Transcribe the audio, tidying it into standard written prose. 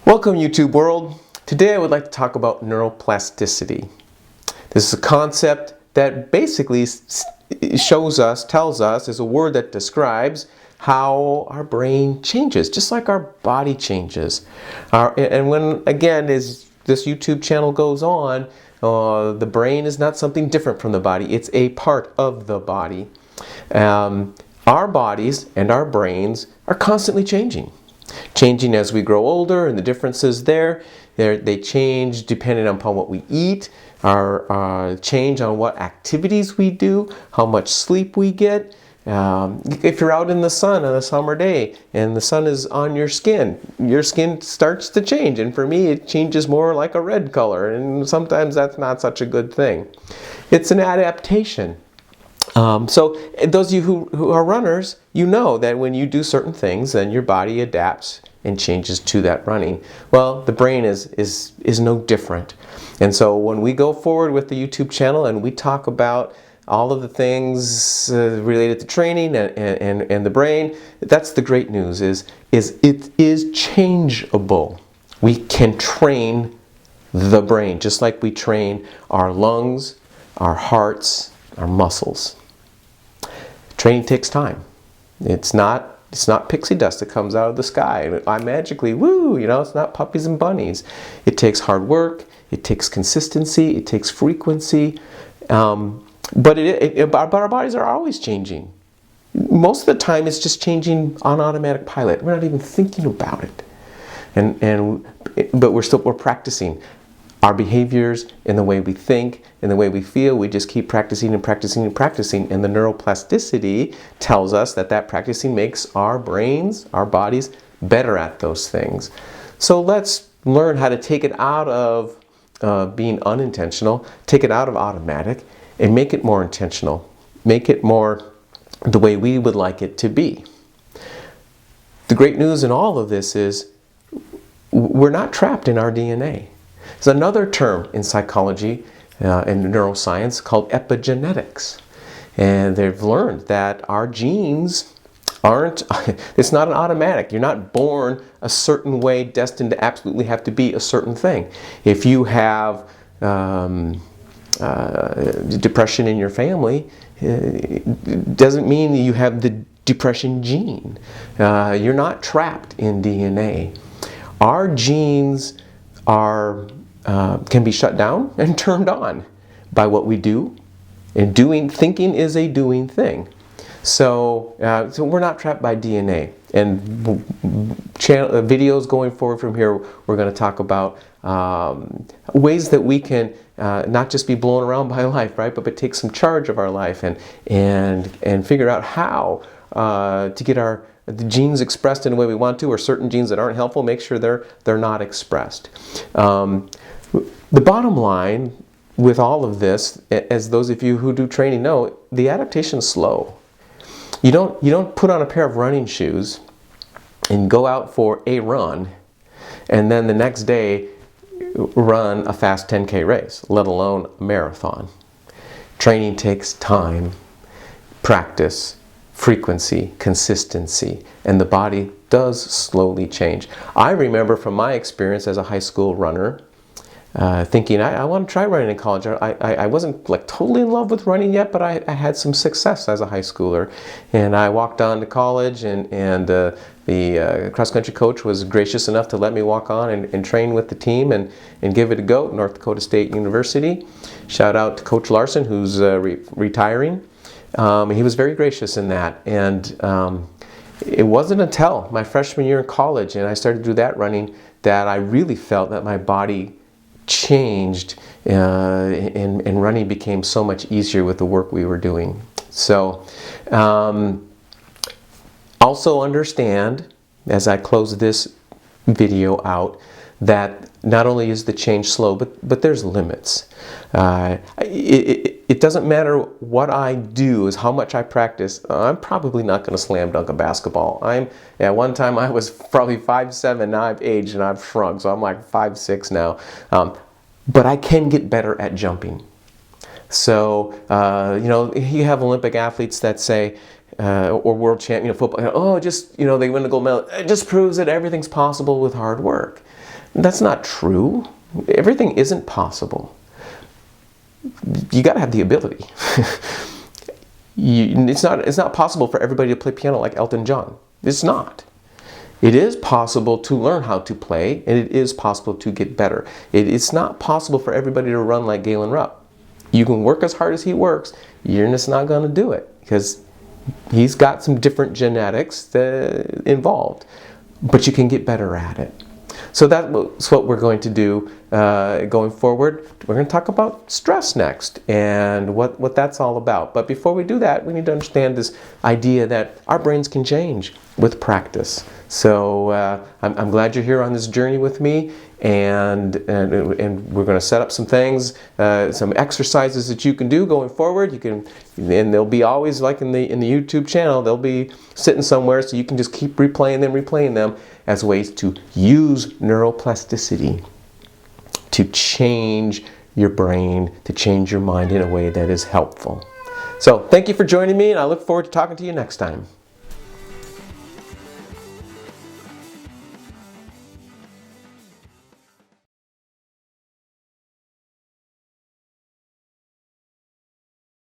Welcome, YouTube world. Today I would like to talk about neuroplasticity. This is a concept that basically tells us, is a word that describes how our brain changes, just like our body changes. And when, again, as this YouTube channel goes on, the brain is not something different from the body. It's a part of the body. Our bodies and our brains are constantly changing as we grow older, and the differences they change depending upon what we eat, our change on what activities we do, how much sleep we get. If you're out in the sun on a summer day and the sun is on your skin starts to change, and for me it changes more like a red color, and sometimes that's not such a good thing. It's an adaptation. So those of you who are runners, you know that when you do certain things, then your body adapts and changes to that running. Well, the brain is no different. And so when we go forward with the YouTube channel and we talk about all of the things related to training and the brain, that's the great news, is it is changeable. We can train the brain just like we train our lungs, our hearts, our muscles. Training takes time. It's not pixie dust that comes out of the sky and I magically, woo, it's not puppies and bunnies. It takes hard work, it takes consistency, it takes frequency, but our bodies are always changing. Most of the time it's just changing on automatic pilot. We're not even thinking about it. But we're practicing. Our behaviors and the way we think and the way we feel, we just keep practicing and practicing and practicing. And the neuroplasticity tells us that practicing makes our brains, our bodies, better at those things. So let's learn how to take it out of being unintentional, take it out of automatic, and make it more intentional. Make it more the way we would like it to be. The great news in all of this is we're not trapped in our DNA. There's another term in psychology and neuroscience called epigenetics. And they've learned that our genes it's not an automatic. You're not born a certain way, destined to absolutely have to be a certain thing. If you have depression in your family, it doesn't mean that you have the depression gene. You're not trapped in DNA. Our genes can be shut down and turned on by what we do. And thinking is a doing thing. So we're not trapped by DNA. And videos going forward from here, we're going to talk about ways that we can not just be blown around by life, right? But take some charge of our life and figure out how to get the genes expressed in the way we want to, or certain genes that aren't helpful, make sure they're not expressed. The bottom line with all of this, as those of you who do training know, the adaptation's slow. You don't put on a pair of running shoes and go out for a run and then the next day run a fast 10K race, let alone a marathon. Training takes time, practice, frequency, consistency, and the body does slowly change. I remember from my experience as a high school runner, thinking I want to try running in college. I wasn't like totally in love with running yet, but I had some success as a high schooler. And I walked on to college, and the cross-country coach was gracious enough to let me walk on and train with the team and give it a go at North Dakota State University. Shout out to Coach Larson, who's retiring. He was very gracious in that. And it wasn't until my freshman year in college and I started to do that running that I really felt that my body changed and running became so much easier with the work we were doing. So also understand, as I close this video out, that not only is the change slow, but there's limits. It doesn't matter what I do, is how much I practice. I'm probably not going to slam dunk a basketball. At one time I was probably 5'7", now I've aged and I've shrunk, so I'm like 5'6" now. But I can get better at jumping. So, you have Olympic athletes that say, or world champion football, oh, just, they win the gold medal. It just proves that everything's possible with hard work. That's not true. Everything isn't possible. You got to have the ability. It's not possible for everybody to play piano like Elton John. It's not. It is possible to learn how to play, and it is possible to get better. It's not possible for everybody to run like Galen Rupp. You can work as hard as he works, you're just not going to do it because he's got some different genetics involved, but you can get better at it. So that's what we're going to do going forward. We're going to talk about stress next and what that's all about. But before we do that, we need to understand this idea that our brains can change with practice. So I'm glad you're here on this journey with me, and we're going to set up some things, some exercises that you can do going forward. And they'll be always like in the YouTube channel. They'll be sitting somewhere, so you can just keep replaying them as ways to use neuroplasticity to change your brain, to change your mind in a way that is helpful. So thank you for joining me, and I look forward to talking to you next time.